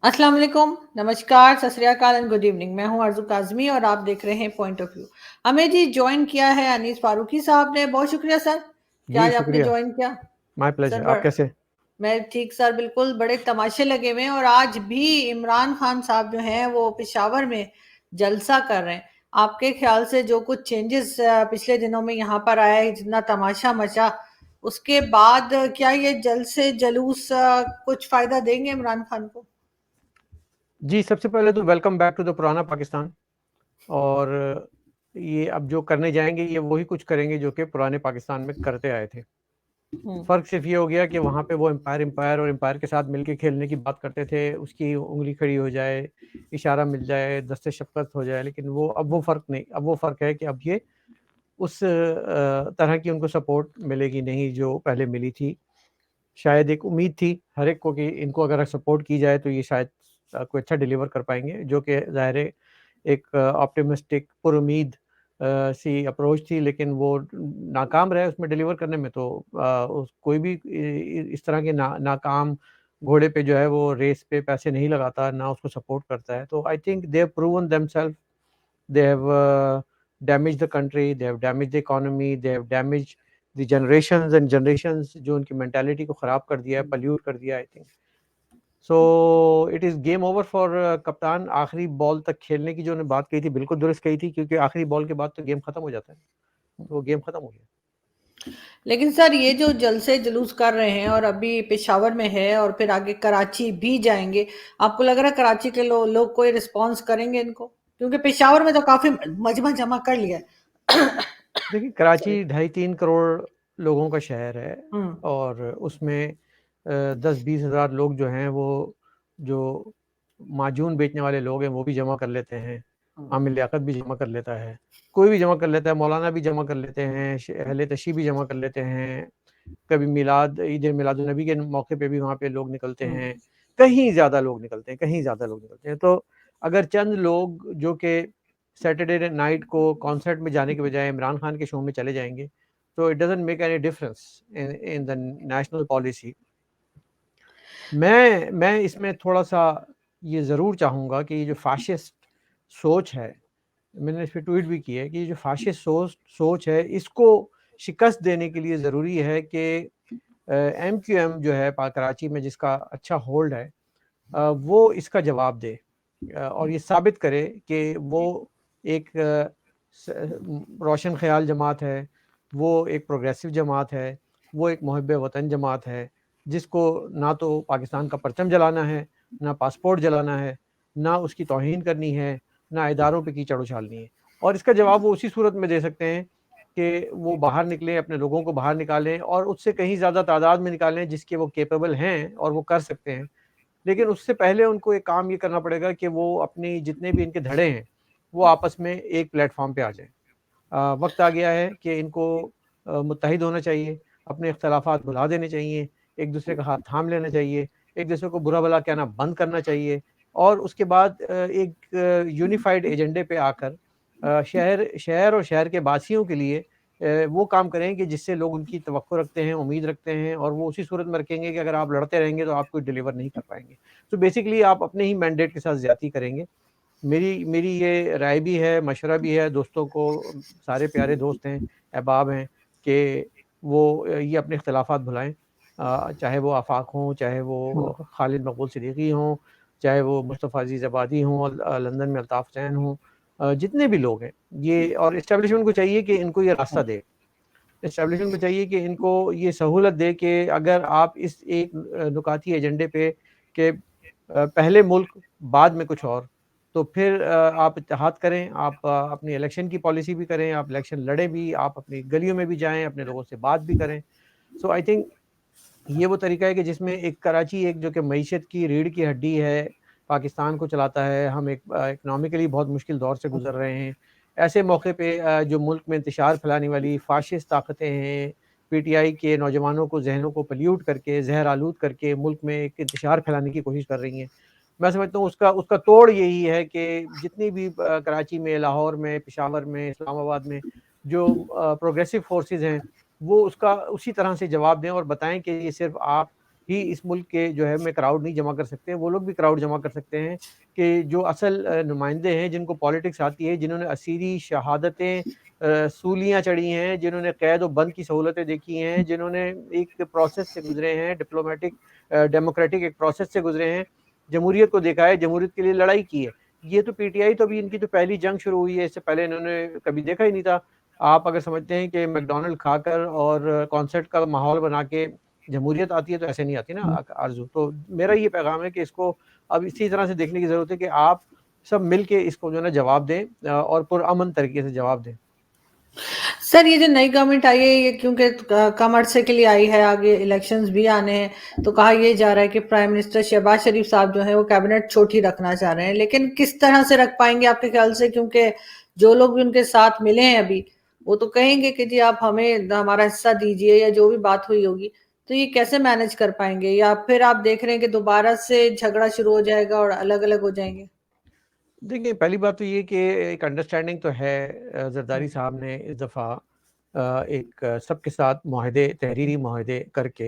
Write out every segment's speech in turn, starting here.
अस्सलाम वालेकुम, नमस्कार, सत श्री अकाल एंड गुड इवनिंग। मैं हूं अर्ज़ू काज़मी और आप देख रहे हैं पॉइंट ऑफ व्यू। हमें जी जॉइन किया है अनीस फारूकी साहब ने, बहुत शुक्रिया सर कि जी आज आपने शुक्रिया। जॉइन किया। My sir pleasure. आप बड़ कैसे? मैं ठीक सर, बिल्कुल बड़े तमाशे लगे हुए हैं और आज भी इमरान खान साहब जो हैं वो पेशावर में जलसा कर रहे हैं। आपके ख्याल से जो कुछ चेंजेस पिछले दिनों में यहाँ पर आया है, जितना तमाशा मचा, उसके बाद क्या ये जलसे जुलूस कुछ फायदा देंगे इमरान खान को? जी, सबसे पहले तो वेलकम बैक टू द पुराना पाकिस्तान। और ये अब जो करने जाएंगे ये वही कुछ करेंगे जो कि पुराने पाकिस्तान में करते आए थे। हम्म। फ़र्क सिर्फ ये हो गया कि वहाँ पे वो एम्पायर और एम्पायर के साथ मिलके खेलने की बात करते थे, उसकी उंगली खड़ी हो जाए, इशारा मिल जाए, दस्ते शफ़क़त हो जाए, लेकिन वो अब वो फ़र्क नहीं। अब वो फ़र्क है कि अब ये उस तरह की उनको सपोर्ट मिलेगी नहीं जो पहले मिली थी। शायद एक उम्मीद थी हर एक को कि इनको अगर सपोर्ट की जाए तो ये शायद कोई अच्छा डिलीवर कर पाएँगे, जो कि ज़ाहिर है एक ऑप्टिमिस्टिक पुरुम्मीद सी अप्रोच थी, लेकिन वो नाकाम रहे उसमें डिलीवर करने में। तो उस कोई भी इस तरह के नाकाम घोड़े पे जो है वो रेस पे पैसे नहीं लगाता, ना उसको सपोर्ट करता है। तो I think they have proven themselves, they have damaged the country, they have damaged the economy, they have damaged the generations and generations, जो उनकी मेंटालिटी को ख़राब कर दिया है, पल्यूट कर दिया I think. So it is game over for कप्तान। आखिरी बॉल तक खेलने की जो उन्होंने बात कही थी बिल्कुल दुरुस्त कही थी, क्योंकि आखिरी बॉल के बाद तो गेम ख़त्म हो जाता है। तो वो गेम ख़त्म हो गया। लेकिन सर ये जो जलसे जुलूस कर रहे हैं और अभी पेशावर में है और फिर आगे कराची भी जाएंगे, आपको लग रहा है कराची के लोग कोई रिस्पांस करेंगे इनको? क्योंकि पेशावर में तो काफी मजमा जमा कर लिया है। देखिए, सॉरी। कराची 2.5-3 करोड़ लोगों का शहर है, हम्म। और उसमें 10-20 हज़ार लोग जो हैं वो जो माजून बेचने वाले लोग हैं वो भी जमा कर लेते हैं, आमिर लियाकत भी जमा कर लेता है, कोई भी जमा कर लेता है, मौलाना भी जमा कर लेते हैं, अहले तशी भी जमा कर लेते हैं, कभी ईद मिलादुन्नबी के मौके पे भी वहाँ पे लोग निकलते हम्म। हैं, कहीं ज़्यादा लोग निकलते हैं, कहीं ज़्यादा लोग निकलते हैं। तो अगर चंद लोग जो कि सैटरडे नाइट को कॉन्सर्ट में जाने के बजाय इमरान खान के शो में चले जाएंगे, तो it doesn't make any difference in the national policy. मैं इसमें थोड़ा-सा ये ज़रूर चाहूँगा कि ये जो फ़ाशिस्ट सोच है, मैंने इस पे ट्वीट भी की है कि ये जो फ़ाशिस्ट सोच है, इसको शिकस्त देने के लिए ज़रूरी है कि एमक्यूएम जो है कराची में, जिसका अच्छा होल्ड है, वो इसका जवाब दे, और ये साबित करे कि वो एक रोशन ख़याल जमात है, वो एक प्रोग्रेसिव जमात है, वो एक मुहिब वतन जमात है, जिसको ना तो पाकिस्तान का परचम जलाना है, ना पासपोर्ट जलाना है, ना उसकी तौहीन करनी है, ना इदारों पे कीचड़ उछालनी है। और इसका जवाब वो उसी सूरत में दे सकते हैं कि वो बाहर निकलें, अपने लोगों को बाहर निकालें, और उससे कहीं ज़्यादा तादाद में निकालें जिसके वो कैपेबल हैं और वो कर सकते हैं। लेकिन उससे पहले उनको एक काम ये करना पड़ेगा कि वो अपनी जितने भी इनके धड़े हैं, वो आपस में एक प्लेटफ़ॉर्म पे आ जाएँ। वक़्त आ गया है कि इनको मुत्तहिद होना चाहिए, अपने इख्तिलाफ़ात भुला देने चाहिए, एक-दूसरे का हाथ थाम लेना चाहिए, एक-दूसरे को बुरा-भला कहना बंद करना चाहिए, और उसके बाद एक यूनिफ़ाइड एजेंडे पे आकर शहर और शहर के वासियों के लिए वो काम करें कि जिससे लोग उनकी तवक्को रखते हैं, उम्मीद रखते हैं, और वो उसी सूरत में रखेंगे कि अगर आप लड़ते रहेंगे तो आप कुछ डिलीवर नहीं कर पाएँगे। तो बेसिकली आप अपने ही मैंडेट के साथ ज़्यादती करेंगे। मेरी मेरी ये राय भी है, मशवरा भी है दोस्तों को, सारे प्यारे दोस्त हैं, अहबाब हैं, कि वो ये अपने इख्तिलाफ़ात भुलाएँ। चाहे वो आफ़ाक हों, चाहे वो खालिद मकबूल सिद्दीकी हों, चाहे वो मुस्तफ़ा अज़ीज़ आबादी हों, लंदन में अल्ताफ़ हुसैन हों, जितने भी लोग हैं, ये और एस्टेब्लिशमेंट को चाहिए कि इनको ये रास्ता दे। एस्टेब्लिशमेंट को चाहिए कि इनको ये सहूलत दे कि अगर आप इस एक नुकाती एजेंडे पे कि पहले मुल्क बाद में कुछ और, तो फिर आप इत्तेहाद करें, आप अपनी इलेक्शन की पॉलिसी भी करें, आप इलेक्शन लड़ें भी, आप अपनी गलियों में भी जाएँ, अपने लोगों से बात भी करें। सो आई थिंक ये वो तरीका है कि जिसमें एक कराची, एक जो कि मईशत की रीढ़ की हड्डी है, पाकिस्तान को चलाता है। हम एक इकोनॉमिकली बहुत मुश्किल दौर से गुज़र रहे हैं। ऐसे मौके पे जो मुल्क में इंतशार फैलाने वाली फ़ाशिस्ट ताकतें हैं, पीटीआई के नौजवानों को, ज़हनों को पल्यूट करके, ज़हर आलूद करके मुल्क में एक इंतशार फैलाने की कोशिश कर रही हैं। मैं समझता हूँ उसका उसका तोड़ यही है कि जितनी भी कराची में, लाहौर में, पेशावर में, इस्लामाबाद में जो प्रोग्रेसिव फ़ोर्सेस हैं, वो उसका उसी तरह से जवाब दें और बताएँ कि ये सिर्फ़ आप ही इस मुल्क के जो है में क्राउड नहीं जमा कर सकते, वो लोग भी क्राउड जमा कर सकते हैं कि जो असल नुमाइंदे हैं, जिनको पॉलिटिक्स आती है, जिन्होंने असीरी शहादतें सूलियाँ चढ़ी हैं, जिन्होंने कैद व बंद की सहूलतें देखी हैं, जिन्होंने एक प्रोसेस से गुजरे हैं, डिप्लोमेटिक डेमोक्रेटिक एक प्रोसेस से गुजरे हैं, जमहूरियत को देखा है, जमहूरियत के लिए लड़ाई की है। ये तो पीटीआई तो अभी इनकी तो पहली जंग शुरू हुई है, इससे पहले इन्होंने कभी देखा ही नहीं था। आप अगर समझते हैं कि मैकडॉनल्ड खाकर और कॉन्सर्ट का माहौल बना के जमहूरियत आती है, तो ऐसे नहीं आती ना आरजू। तो मेरा ये पैगाम है कि इसको अब इसी तरह से देखने की ज़रूरत है कि आप सब मिल के इसको जो है ना जवाब दें और पुरअमन तरीके से जवाब दें। सर ये जो नई गवर्नमेंट आई है, ये क्योंकि कम अरसे के लिए आई है, आगे इलेक्शंस भी आने हैं, तो कहा यह जा रहा है कि प्राइम मिनिस्टर शहबाज शरीफ साहब जो है वो कैबिनेट छोटी रखना चाह रहे हैं, लेकिन किस तरह से रख पाएंगे आपके ख्याल से? क्योंकि जो लोग भी उनके साथ मिले हैं अभी, वो तो कहेंगे कि जी आप हमें हमारा हिस्सा दीजिए, या जो भी बात हुई होगी। तो ये कैसे मैनेज कर पाएंगे, या फिर आप देख रहे हैं कि दोबारा से झगड़ा शुरू हो जाएगा और अलग अलग हो जाएंगे? देखिए, पहली बात तो ये कि एक अंडरस्टैंडिंग तो है, ज़रदारी साहब ने इस दफ़ा एक सबके साथ मुआहदे, तहरीरी मुआहदे करके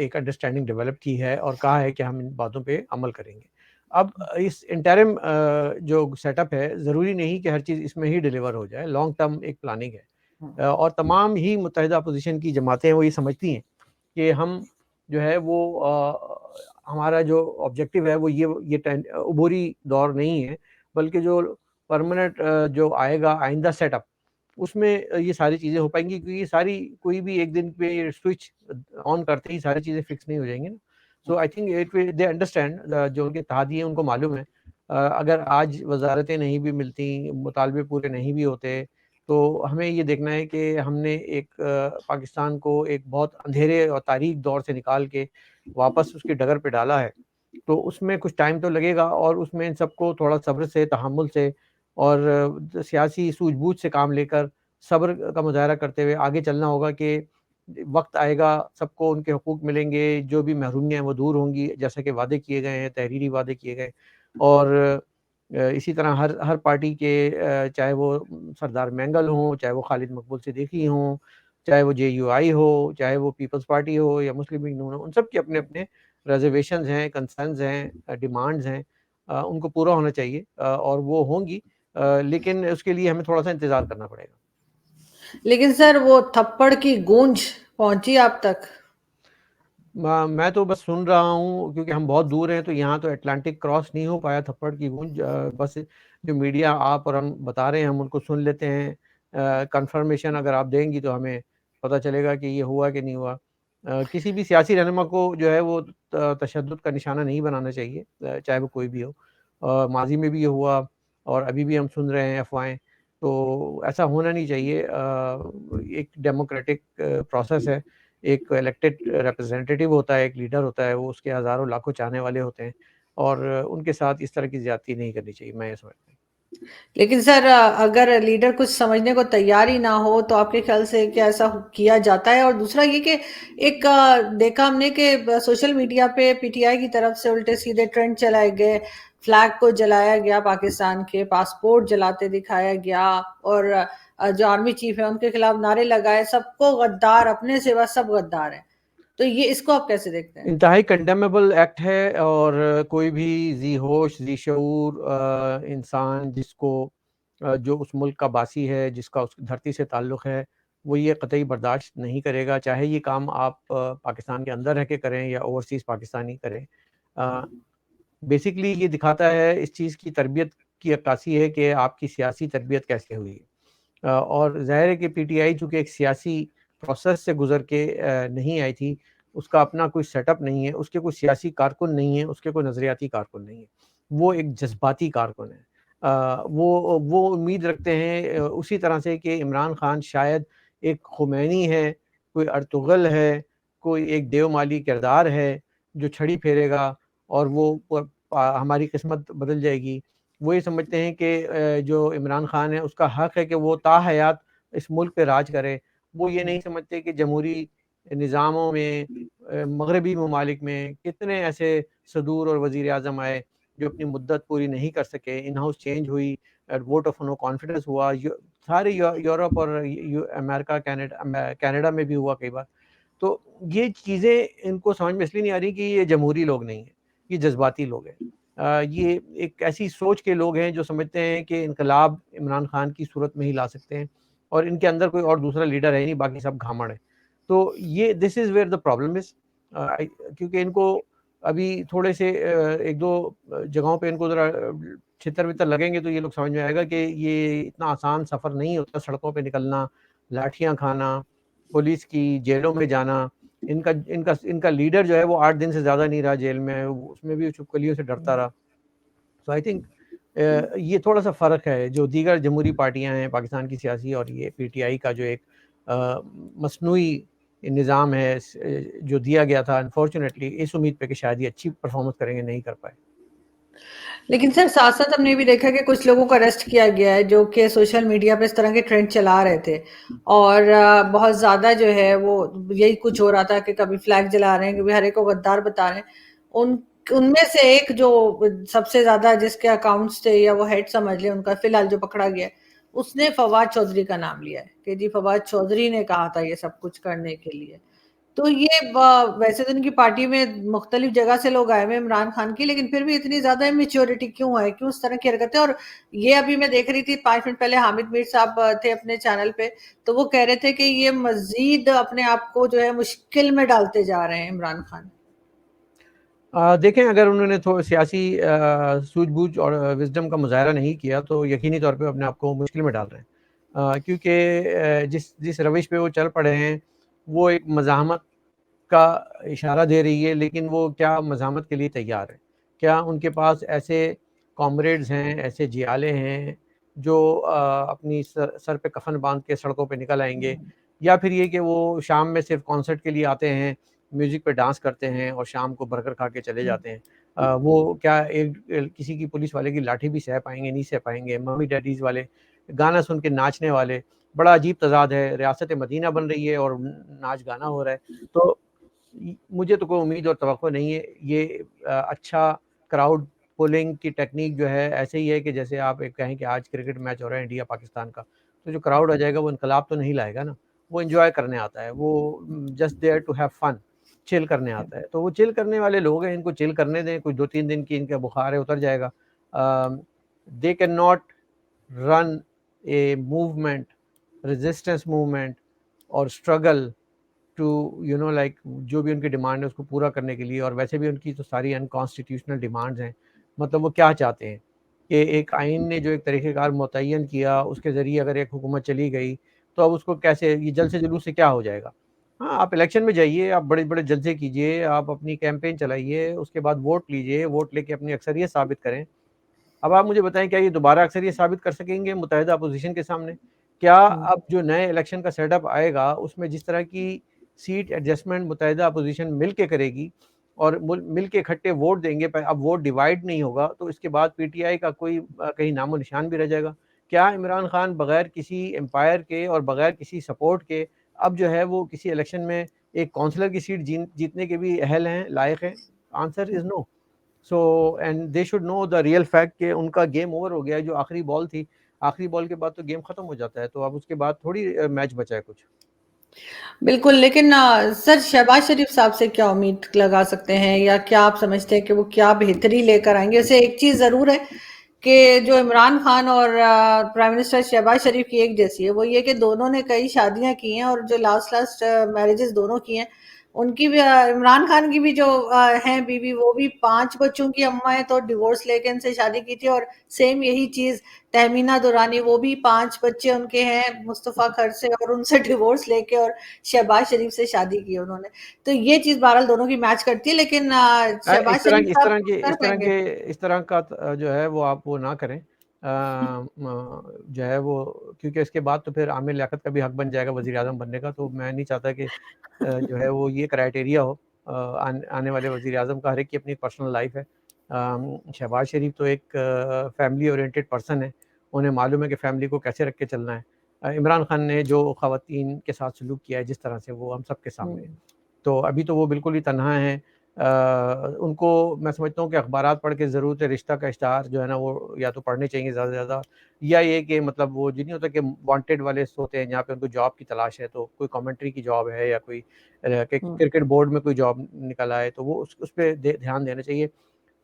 एक अंडरस्टैंडिंग डेवलप की है और कहा है कि हम इन बातों पे अमल करेंगे। अब इस इंटरिम जो सेटअप है, ज़रूरी नहीं कि हर चीज़ इसमें ही डिलीवर हो जाए, लॉन्ग टर्म एक प्लानिंग है। और तमाम ही मुत्तहिदा अपोज़िशन की जमातें वो ये समझती हैं कि हम जो है वो हमारा जो ऑब्जेक्टिव है वो ये अबूरी दौर नहीं है, बल्कि जो परमानेंट जो आएगा आइंदा सेटअप, उसमें ये सारी चीज़ें हो पाएँगी, क्योंकि ये सारी कोई भी एक दिन पे स्विच ऑन करते ही सारी चीज़ें फिक्स नहीं हो जाएँगी ना। So I think it will they understand, जो उनके इत्तेहादी हैं उनको मालूम है। अगर आज वज़ारतें नहीं भी मिलती, मुतालबे पूरे नहीं भी होते, तो हमें ये देखना है कि हमने एक पाकिस्तान को एक बहुत अंधेरे और तारीक दौर से निकाल के वापस उसकी डगर पे डाला है। तो उसमें कुछ टाइम तो लगेगा और उसमें इन सबको थोड़ा सब्र से, तहम्मुल से और सियासी सूझबूझ से काम लेकर सब्र का मुज़ाहरा करते हुए आगे चलना होगा कि वक़्त आएगा, सबको उनके हकूक़ मिलेंगे, जो भी महरूमियाँ हैं वो दूर होंगी, जैसे कि वादे किए गए हैं, तहरीरी वादे किए गए। और इसी तरह हर हर पार्टी के चाहे वो सरदार मैंगल हों, चाहे वो खालिद मकबूल सिद्दीकी हों, चाहे वो जेयूआई हो, चाहे वो पीपल्स पार्टी हो या मुस्लिम लीग नून हो, उन सब के अपने-अपने रिज़र्वेशंस हैं, कंसर्न्स हैं, डिमांड्स हैं, उनको पूरा होना चाहिए और वो होंगी, लेकिन उसके लिए हमें थोड़ा-सा इंतज़ार करना पड़ेगा। लेकिन सर वो थप्पड़ की गूंज पहुंची आप तक? मैं तो बस सुन रहा हूँ, क्योंकि हम बहुत दूर हैं, तो यहाँ तो अटलांटिक क्रॉस नहीं हो पाया थप्पड़ की गूंज। बस जो मीडिया आप और हम बता रहे हैं, हम उनको सुन लेते हैं। कंफर्मेशन अगर आप देंगी तो हमें पता चलेगा कि ये हुआ कि नहीं हुआ। किसी भी सियासी रहनुमा को जो है वो तशद्दुद का निशाना नहीं बनाना चाहिए, चाहे वो कोई भी हो। माजी में भी ये हुआ और अभी भी हम सुन रहे हैं अफवाहें, तो ऐसा होना नहीं चाहिए। एक डेमोक्रेटिक प्रोसेस है, एक इलेक्टेड रिप्रेजेंटेटिव होता है, एक लीडर होता है, वो उसके हज़ारों लाखों चाहने वाले होते हैं और उनके साथ इस तरह की ज़्यादती नहीं करनी चाहिए, मैं ये समझता हूँ। लेकिन सर अगर लीडर कुछ समझने को तैयार ही ना हो, तो आपके ख्याल से क्या ऐसा किया जाता है? और दूसरा ये कि एक देखा हमने कि सोशल मीडिया पे पीटीआई की तरफ से उल्टे सीधे ट्रेंड चलाए गए, फ्लैग को जलाया गया, पाकिस्तान के पासपोर्ट जलाते दिखाया गया, और जो आर्मी चीफ है उनके खिलाफ नारे लगाए, सबको गद्दार, अपने सिवा सब गद्दार हैं। तो ये इसको आप कैसे देखते हैं? इंतहाई कंडेमेबल एक्ट है और कोई भी ज़ी होश, ज़ी शऊर इंसान जिसको जो उस मुल्क का बासी है, जिसका उस धरती से ताल्लुक़ है, वो ये कतई बर्दाश्त नहीं करेगा, चाहे ये काम आप पाकिस्तान के अंदर रह के करें या ओवरसीज़ पाकिस्तानी करें। अ, बेसिकली ये दिखाता है, इस चीज़ की तरबियत की अक्कासी है कि आपकी सियासी तरबियत कैसे हुई है। और ज़ाहिर है कि पीटीआई चूँकि एक सियासी प्रोसेस से गुज़र के नहीं आई थी, उसका अपना कोई सेटअप नहीं है, उसके कोई सियासी कारकुन नहीं है, उसके कोई नज़रियाती कारकुन नहीं है। वो एक जज़्बाती कारकुन है। वो उम्मीद रखते हैं उसी तरह से कि इमरान खान शायद एक खुमैनी है, कोई अर्तुगल है, कोई एक देवमाली किरदार है, जो छड़ी फेरेगा और वो हमारी किस्मत बदल जाएगी। वो ये समझते हैं कि जो इमरान खान है उसका हक़ है कि वो ताहयात इस मुल्क पे राज करे। वो ये नहीं समझते कि जमहूरी निज़ामों में मगरबी ममालिक में कितने ऐसे सदूर और वज़ीर-ए-आज़म आए जो अपनी मुद्दत पूरी नहीं कर सके, इन हाउस चेंज हुई, वोट ऑफ नो कॉन्फिडेंस हुआ, सारे यूरोप और अमेरिका, कनाडा में भी हुआ कई बार। तो ये चीज़ें इनको समझ में इसलिए नहीं आ रही कि ये जमहूरी लोग नहीं हैं, ये जज्बाती लोग हैं। ये एक ऐसी सोच के लोग हैं जो समझते हैं कि इनकलाब इमरान खान की सूरत में ही ला सकते हैं और इनके अंदर कोई और दूसरा लीडर है नहीं, बाकी सब घामड़ है। तो ये this is where the problem is, क्योंकि इनको अभी थोड़े से 1-2 जगहों पे इनको ज़रा छितर-वितर लगेंगे तो ये लोग समझ में आएगा कि ये इतना आसान सफ़र नहीं होता, सड़कों पे निकलना, लाठियाँ खाना, पुलिस की जेलों में जाना। इनका इनका इनका लीडर जो है वो 8 दिन से ज़्यादा नहीं रहा जेल में, उसमें भी छिपकलियों से डरता रहा। सो आई थिंक ये थोड़ा-सा फ़र्क है, जो दीगर जमहूरी पार्टियाँ हैं पाकिस्तान की सियासी और ये पीटीआई का जो एक मसनूई निज़ाम है जो दिया गया था, अनफॉर्चुनेटली इस उम्मीद पे कि शायद ये अच्छी परफ़ॉर्मेंस करेंगे, नहीं कर पाए। लेकिन सर साथ-साथ हमने ये भी देखा कि कुछ लोगों को अरेस्ट किया गया है जो कि सोशल मीडिया पे इस तरह के ट्रेंड चला रहे थे और बहुत ज़्यादा जो है वो यही कुछ हो रहा था कि कभी फ्लैग जला रहे हैं, कभी हर एक को गद्दार बता रहे हैं। उनमें से एक जो सबसे ज़्यादा जिसके अकाउंट्स थे या वो हेड समझ लें उनका फिलहाल जो पकड़ा गया है, उसने फवाद चौधरी का नाम लिया है कि जी फवाद चौधरी ने कहा था ये सब कुछ करने के लिए। तो ये वैसे तो इनकी पार्टी में मुख्तलिफ जगह से लोग आए हुए हैं इमरान खान की, लेकिन फिर भी इतनी ज्यादा इमेच्योरिटी क्यों है, क्यों इस तरह की हरकतें। और ये अभी मैं देख रही थी 5 मिनट पहले हामिद मीर साहब थे अपने चैनल पे, तो वो कह रहे थे कि ये मजीद अपने आप को जो है मुश्किल में डालते जा रहे हैं इमरान खान। देखें, अगर उन्होंने थोड़ा सियासी सूझबूझ और विज़डम का मुज़ाहरा नहीं किया तो यकीनी तौर पे अपने आप को मुश्किल में डाल रहे हैं, क्योंकि जिस जिस रविश पे वो चल पड़े हैं वो एक मज़ाहमत का इशारा दे रही है, लेकिन वो क्या मज़ाहमत के लिए तैयार है? क्या उनके पास ऐसे कॉमरेड्स हैं, ऐसे जियाले हैं जो अपनी सर पे कफ़न बांध के सड़कों पे निकल आएंगे, या फिर ये कि वो शाम में सिर्फ कॉन्सर्ट के लिए आते हैं, म्यूज़िक पे डांस करते हैं और शाम को बर्गर खा के चले जाते हैं? वो क्या किसी की पुलिस वाले की लाठी भी सह पाएँगे? नहीं सह पाएँगे। मम्मी डैडीज़ वाले, गाना सुन के नाचने वाले, बड़ा अजीब तज़ाद है। रियासत मदीना बन रही है और नाच गाना हो रहा है। तो मुझे तो कोई उम्मीद और तवक्को नहीं है। ये अच्छा क्राउड पुलिंग की टेक्नीक जो है ऐसे ही है कि जैसे आप एक कहें कि आज क्रिकेट मैच हो रहा है इंडिया पाकिस्तान का, तो जो क्राउड आ जाएगा वो इनकलाब तो नहीं लाएगा ना, वो एंजॉय करने आता है, वो just there to have fun, chill करने आता है। तो वो चिल करने वाले लोग हैं, इनको चिल करने दें, कुछ 2-3 दिन की इनका बुखार है, उतर जाएगा। They can not run a movement, resistance movement और स्ट्रगल टू लाइक जो भी उनकी डिमांड है उसको पूरा करने के लिए, और वैसे भी उनकी तो सारी अनकॉन्स्टिट्यूशनल डिमांड्स हैं। मतलब वो क्या चाहते हैं कि एक आइन ने जो एक तरीक़ेकार मुतय्यन किया उसके ज़रिए अगर एक हुकूमत चली गई तो अब उसको कैसे, ये जल्द से जुलूस से क्या हो जाएगा? हाँ, आप इलेक्शन में जाइए, आप बड़े-बड़े जलसे कीजिए, आप अपनी कैंपेन चलाइए, उसके बाद वोट लीजिए, वोट लेके अपनी अक्सरियत साबित करें। अब आप मुझे बताएँ, क्या ये दोबारा अक्सरियत साबित कर सकेंगे मुत्तहिदा अपोज़िशन के सामने? क्या अब जो नए इलेक्शन का सेटअप आएगा उसमें जिस तरह की सीट एडजस्टमेंट मुत्तहिदा अपोज़िशन मिल के करेगी और मिल के इकट्ठे वोट देंगे, अब वोट डिवाइड नहीं होगा, तो इसके बाद पीटीआई का कोई कहीं नामो निशान भी रह जाएगा। क्या इमरान खान बगैर किसी एम्पायर के और बगैर किसी सपोर्ट के अब जो है वो किसी इलेक्शन में एक काउंसिलर की सीट जीतने के भी अहल हैं, लायक हैं? Answer is no. So and they should know the real fact कि उनका गेम ओवर हो गया है। जो आखिरी बॉल थी, आखिरी बॉल के बाद तो गेम खत्म हो जाता है, तो अब उसके बाद थोड़ी मैच बचा है कुछ। बिल्कुल, लेकिन सर शहबाज शरीफ साहब से क्या उम्मीद लगा सकते हैं, या क्या आप समझते हैं कि वो क्या बेहतरी लेकर आएंगे? वैसे एक चीज जरूर है कि जो इमरान खान और प्राइम मिनिस्टर शहबाज शरीफ की एक जैसी है, वो ये कि दोनों ने कई शादियां की हैं और जो लास्ट लास्ट मैरिजेस दोनों की हैं, उनकी भी इमरान खान की भी जो हैं बीवी, वो भी 5 बच्चों की अम्मा है, तो डिवोर्स लेके इनसे शादी की थी। और सेम यही चीज तहमीना दुरानी, वो भी 5 बच्चे उनके हैं मुस्तफा खर से, और उनसे डिवोर्स लेके और शहबाज शरीफ से शादी की उन्होंने। तो ये चीज बहरहाल दोनों की मैच करती है, लेकिन शहबाज शरीफ साहब कर पाएंगे? इस तरह का जो है वो आप वो ना करें, जो है वो, क्योंकि इसके बाद तो फिर आमिर लियाकत का भी हक बन जाएगा वज़ीर आज़म बनने का, तो मैं नहीं चाहता कि जो है वो ये क्राइटेरिया हो। आने वाले वज़ीर आज़म का हर एक की अपनी पर्सनल लाइफ है। शहबाज शरीफ तो एक फैमिली ओरिएंटेड पर्सन है, उन्हें मालूम है कि फैमिली को कैसे रख के चलना है। इमरान खान ने जो ख़वातीन के साथ सलूक किया है जिस तरह से, वो हम सब के सामने है। तो अभी तो वो बिल्कुल ही तन्हा हैं। उनको मैं समझता हूँ कि अखबारात पढ़ के ज़रूरत है, रिश्ता का इश्तहार जो है ना वो या तो पढ़ने चाहिए ज़्यादा से ज़्यादा, या ये कि मतलब वो जो नहीं होता कि वांटेड वाले होते हैं जहाँ पे उनको जॉब की तलाश है, तो कोई कमेंट्री की जॉब है या कोई क्रिकेट बोर्ड में कोई जॉब निकल आए तो वो उस पे ध्यान देना चाहिए।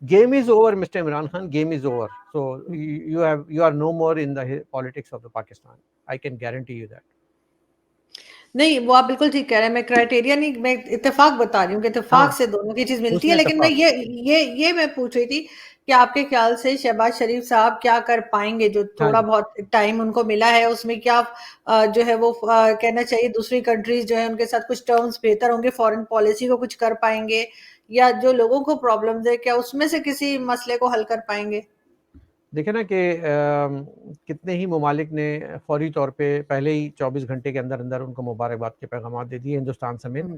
Game is over, Mr. Imran Khan. Game is over. So you are no more in the politics of the Pakistan. I can guarantee you that. नहीं, वो आप बिल्कुल ठीक कह रहे हैं। मैं क्राइटेरिया नहीं, मैं इत्तेफाक बता रही हूँ कि इत्तेफाक हाँ, से दोनों की चीज़ मिलती है। उसमें लेकिन मैं इत्तेफाक। ये मैं पूछ रही थी कि आपके ख़्याल से शहबाज़ शरीफ साहब क्या कर पाएँगे? जो हाँ थोड़ा जी। बहुत टाइम उनको मिला है, उसमें क्या जो है वो कहना चाहिए दूसरी कंट्रीज़ जो है उनके साथ कुछ टर्म्स बेहतर होंगे, फ़ॉरेन पॉलिसी को कुछ कर पाएँगे? या जो लोगों को प्रॉब्लम्स है, क्या उसमें से किसी मसले को हल कर पाएँगे? देखिए ना कि कितने ही ममालिक ने फौरी तौर पे पहले ही 24 घंटे के अंदर-अंदर उनको मुबारकबाद के पैगामात दे दिए, हिंदुस्तान समेत। हुँ,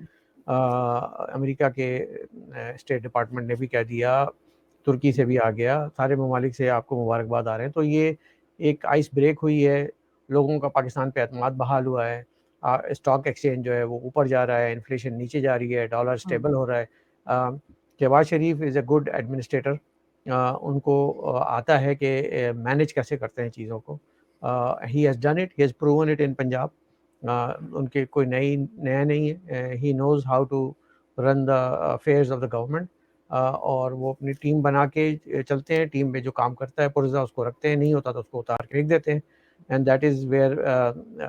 अमेरिका के स्टेट डिपार्टमेंट ने भी कह दिया, तुर्की से भी आ गया, सारे ममालिक से आपको मुबारकबाद आ रहे हैं। तो ये एक आइस ब्रेक हुई है, लोगों का पाकिस्तान पे एतमाद बहाल हुआ है। स्टॉक एक्सचेंज जो है वो ऊपर जा रहा है, इन्फ्लेशन नीचे जा रही है, डॉलर हुँ, स्टेबल हो रहा है। शहबाज शरीफ इज़ अ गुड एडमिनिस्ट्रेटर। उनको आता है कि मैनेज कैसे करते हैं चीज़ों को। He has done it, he has proven it in Punjab. उनके कोई नया नहीं है। He knows how to run the affairs of the government. और वो अपनी टीम बना के चलते हैं, टीम में जो काम करता है पुर्जा उसको रखते हैं, नहीं होता तो उसको उतार के फेंक देते हैं। And that is where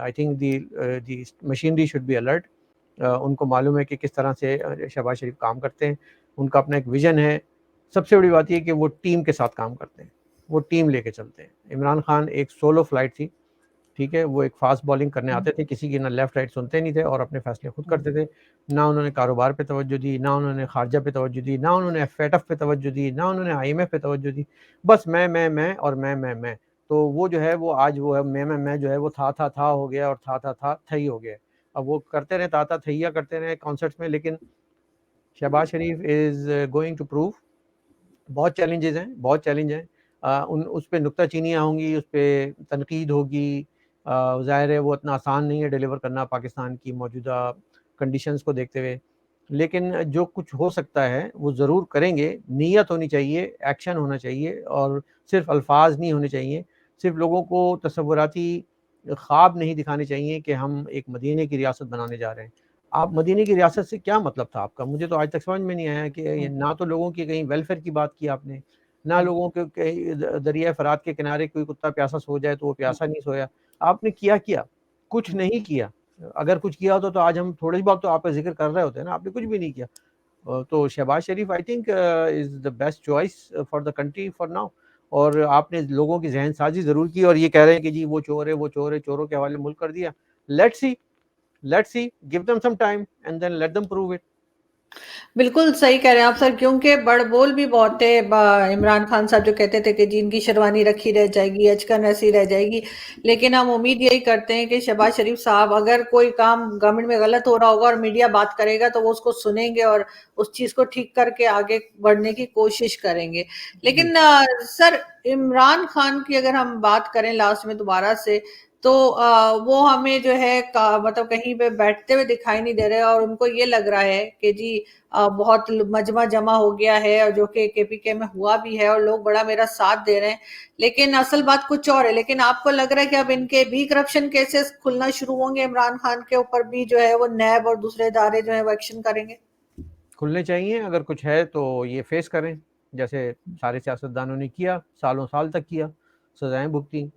I think the machinery should be alert. उनको मालूम है कि किस तरह से शहबाज शरीफ काम करते हैं, उनका अपना एक विज़न है। सबसे बड़ी बात ये है कि वो टीम के साथ काम करते हैं, वो टीम लेके चलते हैं। इमरान खान एक सोलो फ्लाइट थी, ठीक है? वो एक फ़ास्ट बॉलिंग करने हुँ, आते थे, किसी की ना लेफ्ट राइट सुनते नहीं थे और अपने फ़ैसले खुद हुँ। करते थे। ना उन्होंने कारोबार पे तवज्जो दी, ना उन्होंने ख़ारजा पे तवज्जो दी, ना उन्होंने FATF पे तवज्जो दी, ना उन्होंने IMF पे तवज्जो दी। बस मैं और मैं। तो वो जो है वो आज वो है मैं जो है वो था हो गया और था थई हो गया। अब वो करते रहे था थैया करते रहे कॉन्सर्ट्स में, लेकिन शहबाज शरीफ इज़ गोइंग टू प्रूव। बहुत चैलेंजेस हैं, बहुत चैलेंज हैं। उन उस पे नुक्ताचीनियाँ होंगी, उस पे तनकीद होगी। ज़ाहिर है वो इतना आसान नहीं है डिलीवर करना पाकिस्तान की मौजूदा कंडीशंस को देखते हुए। लेकिन जो कुछ हो सकता है वो ज़रूर करेंगे, नीयत होनी चाहिए, एक्शन होना चाहिए और सिर्फ़ अल्फ़ाज़ नहीं होने चाहिए। सिर्फ़ लोगों को तसव्वुराती ख़्वाब नहीं दिखाने चाहिए कि हम एक मदीने की रियासत बनाने जा रहे हैं। आप मदीने की रियासत से क्या मतलब था आपका? मुझे तो आज तक समझ में नहीं आया कि ये हुँ, ना तो लोगों की कहीं वेलफेयर की बात की आपने, ना हुँ, लोगों के कहीं दरिया फ़रात के किनारे कोई कुत्ता प्यासा सो जाए तो वो प्यासा नहीं सोया। आपने किया क्या? कुछ हुँ। नहीं किया। अगर कुछ किया होता तो आज हम थोड़ी बहुत तो आपका ज़िक्र कर रहे होते ना, आपने कुछ भी नहीं किया। तो Shehbaz Sharif I think is the best choice for the country for now. और आपने लोगों की ज़हनसाज़ी ज़रूर की और ये कह रहे हैं कि जी वो चोर है, वो चोर है, चोरों के हवाले मुल्क कर दिया। Let's see, let's see, give them some time and then let them prove it. बिल्कुल सही कह रहे हैं आप सर, क्योंकि बड़बोल भी बहुत थे। इमरान खान साहब जो कहते थे कि जी इनकी शेरवानी रखी रह जाएगी, अचकन ऐसी रह जाएगी। लेकिन हम उम्मीद यही करते हैं कि शहबाज शरीफ साहब अगर कोई काम गवर्नमेंट में गलत हो रहा होगा और मीडिया बात करेगा तो वो उसको सुनेंगे और उस चीज़ को ठीक करके आगे बढ़ने की कोशिश करेंगे। जी। लेकिन सर, इमरान खान की अगर हम बात करें लास्ट में दोबारा से, तो वो हमें जो है मतलब कहीं पे बैठते हुए दिखाई नहीं दे रहे और उनको ये लग रहा है कि जी बहुत मजमा जमा हो गया है और जो कि केपीके में हुआ भी है और लोग बड़ा मेरा साथ दे रहे हैं। लेकिन असल बात कुछ और है। लेकिन आपको लग रहा है कि अब इनके भी करप्शन केसेस खुलना शुरू होंगे, इमरान खान के ऊपर भी जो है वो नैब और दूसरे इदारे जो है वो एक्शन करेंगे? खुलने चाहिए, अगर कुछ है तो ये फेस करें, जैसे सारे सियासतदानों ने किया, सालों साल तक किया, सज़ाएँ भुगती।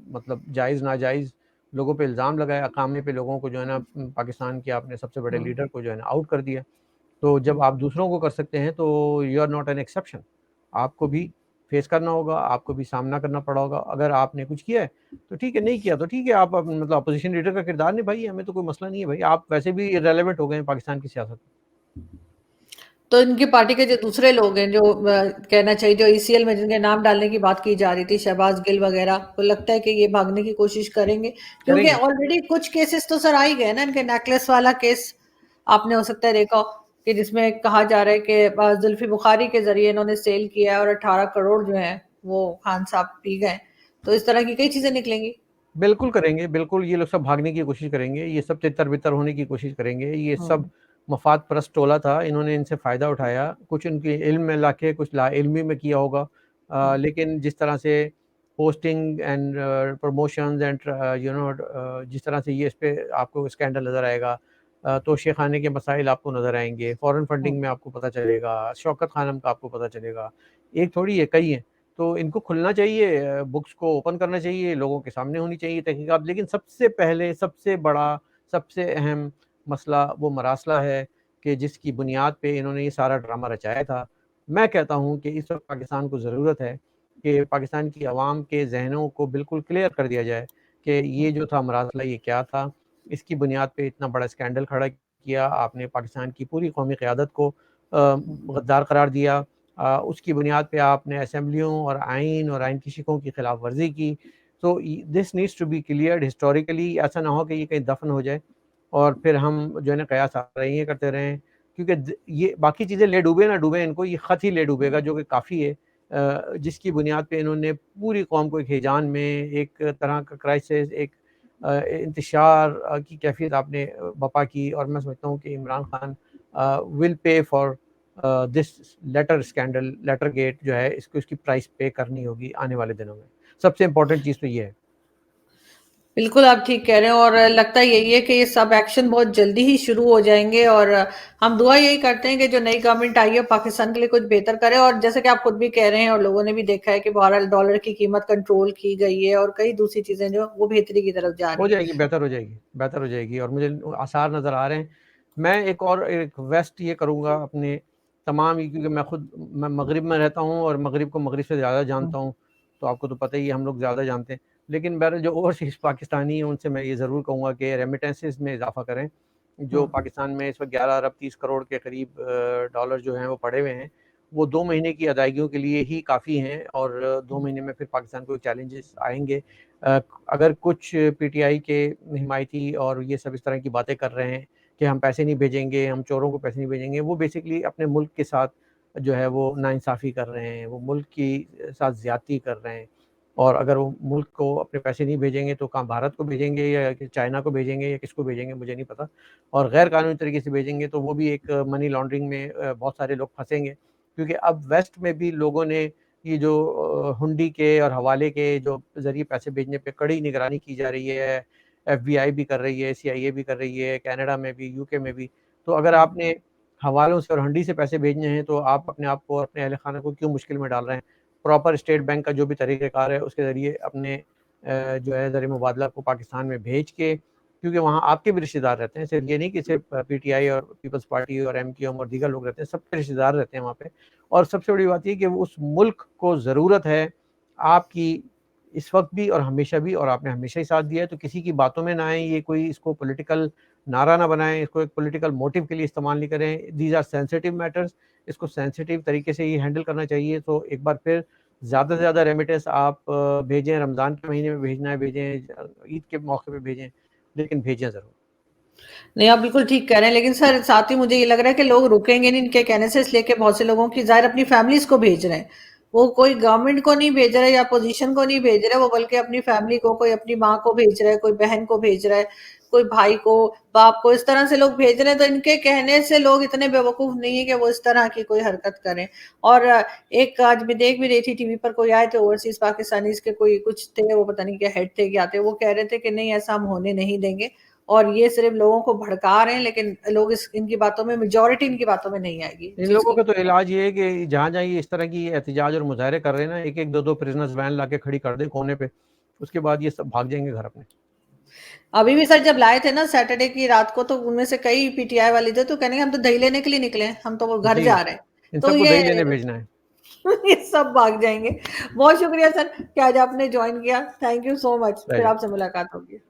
मतलब जायज़ नाजायज़ लोगों पे इल्ज़ाम लगाया, अकामे पे लोगों को जो है ना पाकिस्तान के आपने सबसे बड़े हम्म, लीडर को जो है ना आउट कर दिया। तो जब हम्म। आप दूसरों को कर सकते हैं तो you are not an exception. आपको भी फेस करना होगा, आपको भी सामना करना पड़ा होगा। अगर आपने कुछ किया है तो ठीक है, नहीं किया तो ठीक है, आप मतलब अपोज़िशन लीडर का किरदार निभाइए, हमें तो कोई मसला नहीं है भाई। आप वैसे भी इर्रेलेवेंट हो गए हैं पाकिस्तान की सियासत में। तो इनकी पार्टी के जो दूसरे लोग हैं जो कहना चाहिए जो ईसीएल में जिनके नाम डालने की बात की जा रही थी, शहबाज गिल वगैरह, को लगता है कि ये भागने की कोशिश करेंगे? क्योंकि करेंगे। ऑलरेडी कुछ केसेस तो सर आ ही गए ना। इनके नेकलेस वाला केस आपने हो सकता है देखा हो, कि जिसमें कहा जा रहा है कि जुल्फी बुखारी के जरिए इन्होंने सेल किया है और 18 करोड़ जो है वो खान साहब पी गए। तो इस तरह की कई चीजें निकलेंगी। बिल्कुल करेंगे, बिल्कुल ये लोग सब भागने की कोशिश करेंगे, ये सब तितर-बितर होने की कोशिश करेंगे, ये सब हम्म, मफाद परस्त टोला था, इन्होंने इनसे फ़ायदा उठाया, कुछ इनकी इल्म में लाके कुछ लाइल्मी में किया होगा। लेकिन जिस तरह से पोस्टिंग एंड प्रमोशंस एंड जिस तरह से ये इस पे आपको स्कैंडल नज़र आएगा, तोशेखाने के मसाइल आपको नज़र आएंगे, फॉरेन फंडिंग में आपको पता चलेगा, शौकत खानम का आपको पता चलेगा। एक थोड़ी है, कई हैं। तो इनको खुलना चाहिए, बुक्स को ओपन करना चाहिए, लोगों के सामने होनी चाहिए तहकीकात। लेकिन सबसे पहले, सबसे बड़ा, सबसे अहम मसला वो मरासला है कि जिसकी बुनियाद पे इन्होंने ये सारा ड्रामा रचाया था। मैं कहता हूँ कि इस वक्त पाकिस्तान को ज़रूरत है कि पाकिस्तान की आवाम के जहनों को बिल्कुल क्लियर कर दिया जाए कि ये जो था मरासला, ये क्या था, इसकी बुनियाद पे इतना बड़ा स्कैंडल खड़ा किया आपने, पाकिस्तान की पूरी कौमी क़यादत को गद्दार करार दिया। उसकी बुनियाद पे आपने असम्बलियों और आइन की शिकों की खिलाफ वर्जी की। तो this needs to be cleared historically. ऐसा ना हो कि ये कहीं दफन हो जाए और फिर हम जो है ना कयास आराइयाँ करते रहें, क्योंकि ये बाकी चीज़ें ले डूबे ना डूबे, इनको ये ख़त ही ले डूबेगा, जो कि काफ़ी है। जिसकी बुनियाद पे इन्होंने पूरी कौम को एक हिजान में, एक तरह का क्राइसिस, एक इंतशार की कैफियत आपने बपा की। और मैं समझता हूँ कि Imran Khan will pay for this letter scandal, letter gate जो है, इसको इसकी प्राइस पे करनी होगी आने वाले दिनों में। सबसे इम्पोर्टेंट चीज़ तो ये है। बिल्कुल आप ठीक कह रहे हैं, और लगता यही है कि ये सब एक्शन बहुत जल्दी ही शुरू हो जाएंगे, और हम दुआ यही करते हैं कि जो नई गवर्नमेंट आई है पाकिस्तान के लिए कुछ बेहतर करे। और जैसे कि आप खुद भी कह रहे हैं और लोगों ने भी देखा है कि बहरहाल डॉलर की कीमत कंट्रोल की गई है और कई दूसरी चीजें जो वो बेहतरी की तरफ जा हो रही हैं। जाएगी, बेहतर हो जाएगी, बेहतर हो जाएगी, और मुझे आसार नज़र आ रहे हैं। मैं एक और एक वेस्ट ये करूँगा अपने तमाम, क्योंकि मैं मगरिब में रहता हूँ और मगरिब को मगरिब से ज़्यादा जानता हूँ, तो आपको तो पता ही है, हम लोग ज़्यादा जानते हैं। लेकिन बहरहाल जो ओवरसीज़ पाकिस्तानी हैं, उनसे मैं ये ज़रूर कहूँगा कि रेमिटेंसेस में इजाफ़ा करें। जो पाकिस्तान में इस वक्त 11 अरब 30 करोड़ के करीब डॉलर जो हैं वो पड़े हुए हैं, वो 2 महीने की अदायगियों के लिए ही काफ़ी हैं, और 2 महीने में फिर पाकिस्तान को चैलेंजेस आएंगे। अगर कुछ पीटीआई के हिमायती और ये सब इस तरह की बातें कर रहे हैं कि हम पैसे नहीं भेजेंगे, हम चोरों को पैसे नहीं भेजेंगे, वो बेसिकली अपने मुल्क के साथ जो है वो नाइंसाफ़ी कर रहे हैं, वो मुल्क की साथ ज़्यादती कर रहे हैं। और अगर वो मुल्क को अपने पैसे नहीं भेजेंगे तो कहाँ भारत को भेजेंगे या कि चाइना को भेजेंगे या किसको भेजेंगे, मुझे नहीं पता। और गैर कानूनी तरीके से भेजेंगे तो वो भी एक मनी लॉन्ड्रिंग में बहुत सारे लोग फंसेंगे, क्योंकि अब वेस्ट में भी लोगों ने ये जो हुंडी के और हवाले के जो ज़रिए पैसे भेजने पे कड़ी निगरानी की जा रही है, एफबीआई भी कर रही है, सीआईए भी कर रही है, कनाडा में भी, यूके में भी। तो अगर आपने हवालों से और हुंडी से पैसे भेजने हैं तो आप अपने आप को, अपने अहल खाना को क्यों मुश्किल में डाल रहे हैं? प्रॉपर स्टेट बैंक का जो भी तरीक़ेकार है उसके ज़रिए अपने जो है ज़र मुबादला को पाकिस्तान में भेज के, क्योंकि वहाँ आपके भी रिश्तेदार रहते हैं, सिर्फ ये नहीं कि सिर्फ पीटीआई और पीपल्स पार्टी और एमक्यूएम और दीगर लोग रहते हैं, सबके रिश्तेदार रहते हैं वहाँ पे। और सबसे बड़ी बात ये कि उस मुल्क को ज़रूरत है आपकी, इस वक्त भी और हमेशा भी, और आपने हमेशा ही साथ दिया है। तो किसी की बातों में ना आए, ये कोई इसको पॉलिटिकल नारा ना बनाएं, इसको एक पॉलिटिकल मोटिव के लिए इस्तेमाल नहीं करें। दीज आर सेंसिटिव मैटर्स, इसको सेंसिटिव तरीके से ही हैंडल करना चाहिए। तो एक बार फिर ज़्यादा से ज़्यादा रेमिटेंस आप भेजें, रमज़ान के महीने में भेजना है भेजें, ईद के मौके पे भेजें, लेकिन भेजें ज़रूर। नहीं, आप बिल्कुल ठीक कह रहे हैं, लेकिन सर साथ ही मुझे ये लग रहा है कि लोग रुकेंगे नहीं इनके कहने से, इसलिए कि बहुत से लोगों की ज़ाहिर अपनी फैमिलीज़ को भेज रहे हैं। वो कोई गवर्नमेंट को नहीं भेज रहे या पोजीशन को नहीं भेज रहे, वो बल्कि अपनी फैमिली को, कोई अपनी माँ को भेज रहा है, कोई बहन को भेज रहा है, कोई भाई को, बाप को, इस तरह से लोग भेज रहे हैं। तो इनके कहने से लोग इतने बेवकूफ़ नहीं है कि वो इस तरह की कोई हरकत करें। और एक आज मैं देख भी रही थी टीवी पर, कोई आए थे ओवरसीज़ पाकिस्तानीज़ के, कोई कुछ थे, वो पता नहीं क्या हेड थे क्या थे, वो कह रहे थे कि नहीं ऐसा हम होने नहीं देंगे, और ये सिर्फ लोगों को भड़का रहे हैं, लेकिन लोग इनकी बातों में, मेजॉरिटी इनकी बातों में नहीं आएगी इन चीज लोगों को। का तो इलाज ये है कि जहाँ जहाँ ये इस तरह की एहतजाज और मुजाहरे कर रहे हैं ना, एक एक दो दो प्रिजनर्स वैन ला के खड़ी कर दें कोने पे, उसके बाद ये सब भाग जाएंगे घर अपने। अभी भी सर जब लाए थे ना सैटरडे की रात को, तो उनमें से कई पीटीआई वाले थे, तो कहने हम तो दही लेने के लिए निकले हैं, हम तो वो घर जी, जा रहे हैं। इन तो सबको ये दही लेने भेजना है। ये सब भाग जाएंगे। बहुत शुक्रिया सर कि आज आपने ज्वाइन किया, थैंक यू सो मच, फिर प्लेजर। आपसे मुलाकात होगी।